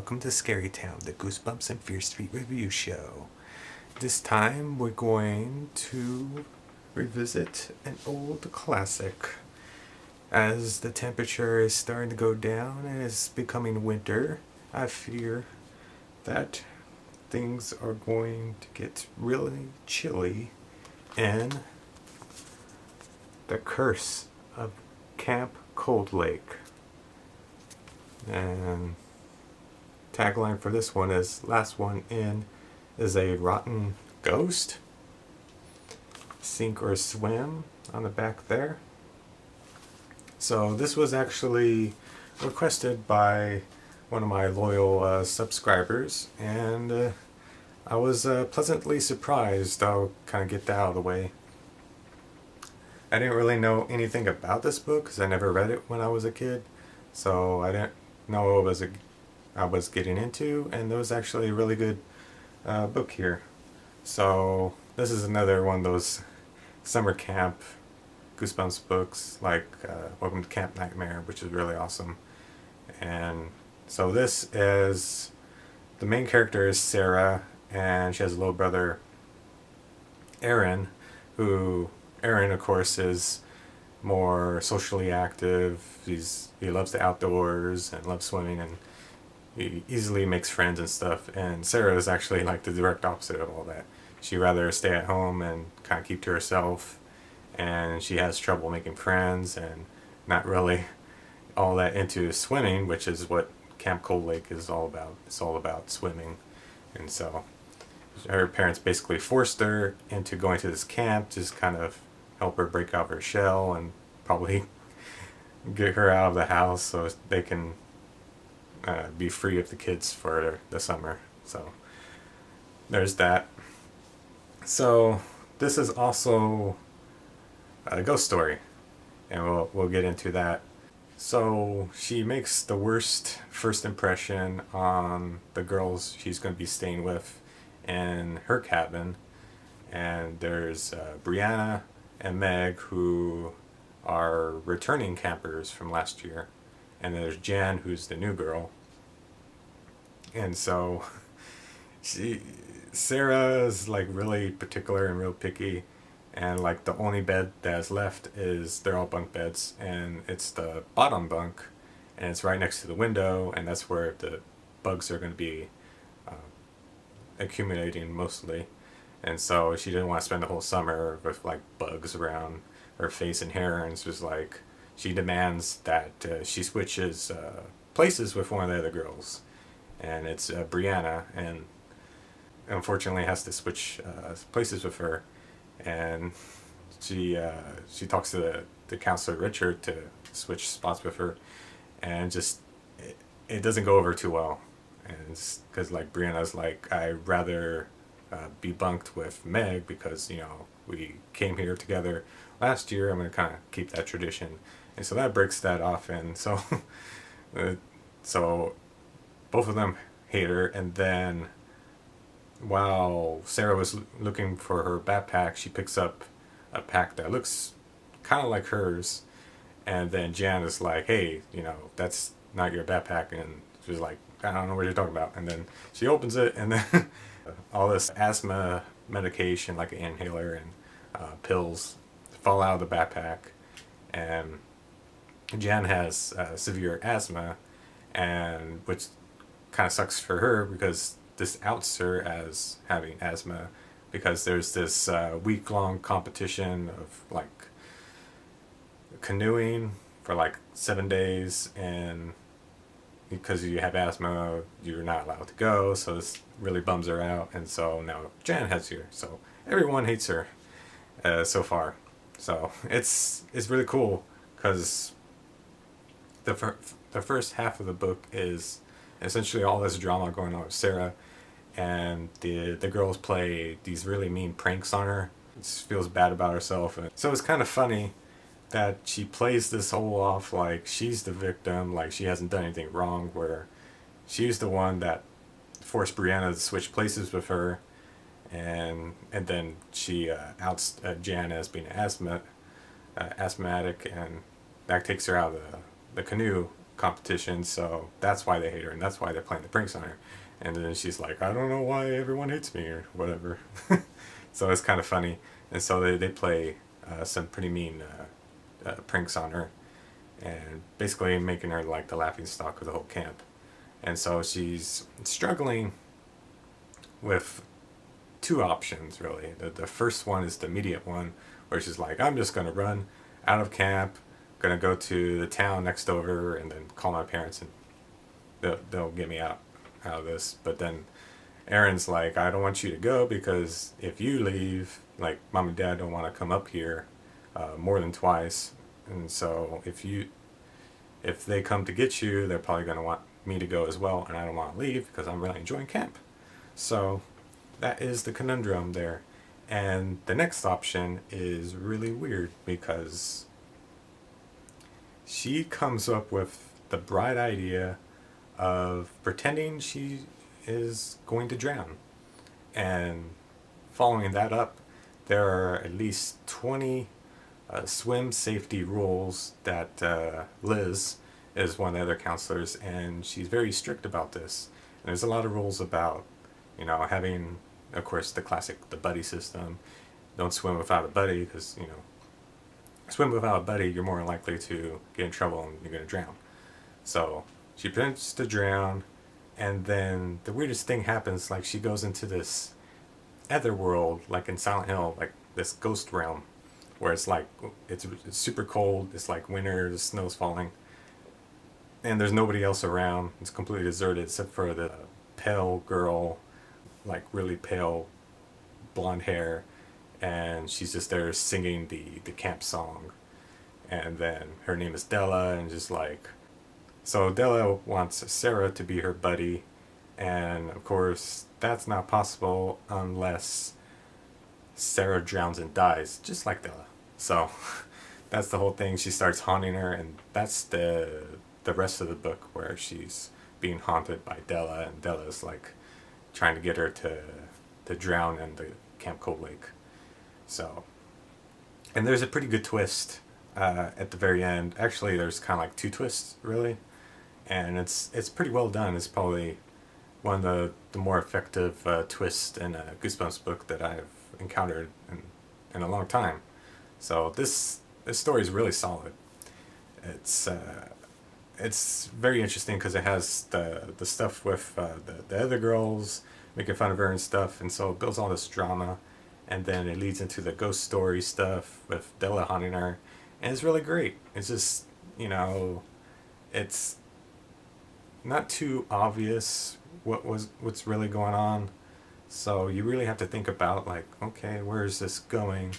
welcome to Scary Town, the Goosebumps and Fear Street review show. This time we're going to revisit an old classic. As the temperature is starting to go down and it's becoming winter, I fear that things are going to get really chilly in The Curse of Camp Cold Lake. And tagline for this one is, last one in is a rotten ghost. Sink or swim on the back there. So this was actually requested by one of my loyal subscribers, and I was pleasantly surprised. I'll kind of get that out of the way. I didn't really know anything about this book because I never read it when I was a kid, so I didn't know what I was getting into, and there was actually a really good book here. So this is another one of those summer camp Goosebumps books, like Welcome to Camp Nightmare, which is really awesome. And so this is, the main character is Sarah, and she has a little brother, Aaron, Aaron of course is more socially active. He loves the outdoors and loves swimming, and he easily makes friends and stuff. And Sarah is actually like the direct opposite of all that. She'd rather stay at home and kind of keep to herself, and she has trouble making friends and not really all that into swimming, which is what Camp Cold Lake is all about. It's all about swimming. And so her parents basically forced her into going to this camp, just kind of help her break out of her shell and probably get her out of the house so they can be free of the kids for the summer. So there's that. So this is also a ghost story, and we'll get into that. So she makes the worst first impression on the girls she's going to be staying with in her cabin. And there's Brianna and Meg, who are returning campers from last year, and there's Jan, who's the new girl. And so Sarah is like really particular and real picky, and like the only bed that's left is, they're all bunk beds, and it's the bottom bunk, and it's right next to the window, and that's where the bugs are going to be accumulating mostly. And so she didn't want to spend the whole summer with like bugs around her face and hair, and it's just like she demands that she switches places with one of the other girls, and it's Brianna, and unfortunately has to switch places with her. And she talks to the counselor Richard to switch spots with her, and just it doesn't go over too well. And it's because like Brianna's like, I'd rather be bunked with Meg because, you know, we came here together last year. I'm going to kind of keep that tradition. And so that breaks that off. And so so both of them hate her. And then while Sarah was looking for her backpack, she picks up a pack that looks kind of like hers. And then Jan is like, hey, you know, that's not your backpack. And she was like, I don't know what you're talking about. And then she opens it, and then all this asthma medication, like an inhaler and pills, fall out of the backpack. And Jan has severe asthma, and which kind of sucks for her because this outs her as having asthma, because there's this week-long competition of like canoeing for like 7 days, and because you have asthma, you're not allowed to go, so this really bums her out. And so now Jan has her, so everyone hates her so far. So it's really cool, because the first half of the book is essentially all this drama going on with Sarah, and the girls play these really mean pranks on her. She feels bad about herself, and so it's kind of funny that she plays this whole off like she's the victim, like she hasn't done anything wrong, where she's the one that forced Brianna to switch places with her, and then she outs Jan as being asthmatic, and that takes her out of the canoe competition, so that's why they hate her, and that's why they're playing the pranks on her. And then she's like, I don't know why everyone hates me, or whatever. So it's kind of funny. And so they play some pretty mean pranks on her, and basically making her like the laughing stock of the whole camp. And so she's struggling with two options, really. The first one is the immediate one, where she's like, I'm just going to run out of camp, going to go to the town next over, and then call my parents, and they'll get me out of this. But then Aaron's like, I don't want you to go, because if you leave, like, mom and dad don't want to come up here more than twice. And so if they come to get you, they're probably going to want me to go as well, and I don't want to leave because I'm really enjoying camp. So that is the conundrum there. And the next option is really weird, because she comes up with the bright idea of pretending she is going to drown. And following that up, there are at least 20 swim safety rules that Liz is one of the other counselors, and she's very strict about this. And there's a lot of rules about, having, of course, the buddy system. Don't swim without a buddy, because, swim without a buddy, you're more likely to get in trouble and you're going to drown. So she pretends to drown, and then the weirdest thing happens. Like, she goes into this other world, like in Silent Hill, like this ghost realm, where it's like, it's super cold, it's like winter, the snow's falling, and there's nobody else around. It's completely deserted except for the pale girl, like really pale blonde hair, and she's just there singing the camp song. And then her name is Della, and just like, so Della wants Sarah to be her buddy, and of course that's not possible unless Sarah drowns and dies, just like Della. So that's the whole thing. She starts haunting her, and that's the rest of the book, where she's being haunted by Della, and Della's like trying to get her to drown in the Camp Cold Lake. So, and there's a pretty good twist at the very end. Actually, there's kind of like two twists, really, and it's pretty well done. It's probably one of the more effective twists in a Goosebumps book that I've encountered in a long time. So this story is really solid. It's very interesting because it has the stuff with the other girls making fun of her and stuff, and so it builds all this drama, and then it leads into the ghost story stuff with Della haunting her, and it's really great. It's just, it's not too obvious what's really going on, so you really have to think about, like, okay, where is this going?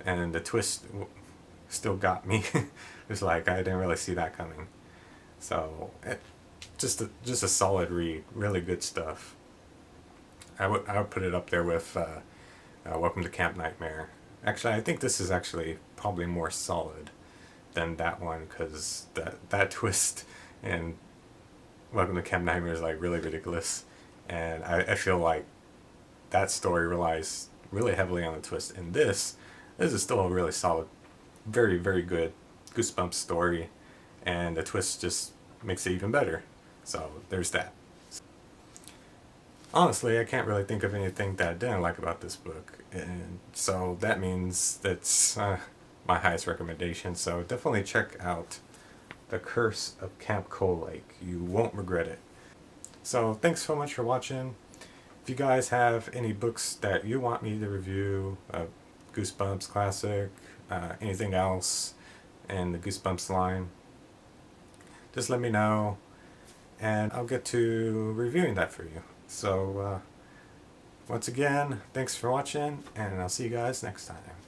And the twist still got me. It's like, I didn't really see that coming. So just a solid read, really good stuff. I would put it up there with Welcome to Camp Nightmare. Actually, I think this is actually probably more solid than that one, because that twist in Welcome to Camp Nightmare is like really ridiculous, and I feel like that story relies really heavily on the twist. And this is still a really solid, very, very good Goosebumps story, and the twist just makes it even better. So there's that. Honestly, I can't really think of anything that I didn't like about this book, and so that means that's my highest recommendation. So definitely check out The Curse of Camp Cold Lake. You won't regret it. So thanks so much for watching. If you guys have any books that you want me to review, Goosebumps classic, anything else in the Goosebumps line, just let me know, and I'll get to reviewing that for you. So once again, thanks for watching, and I'll see you guys next time.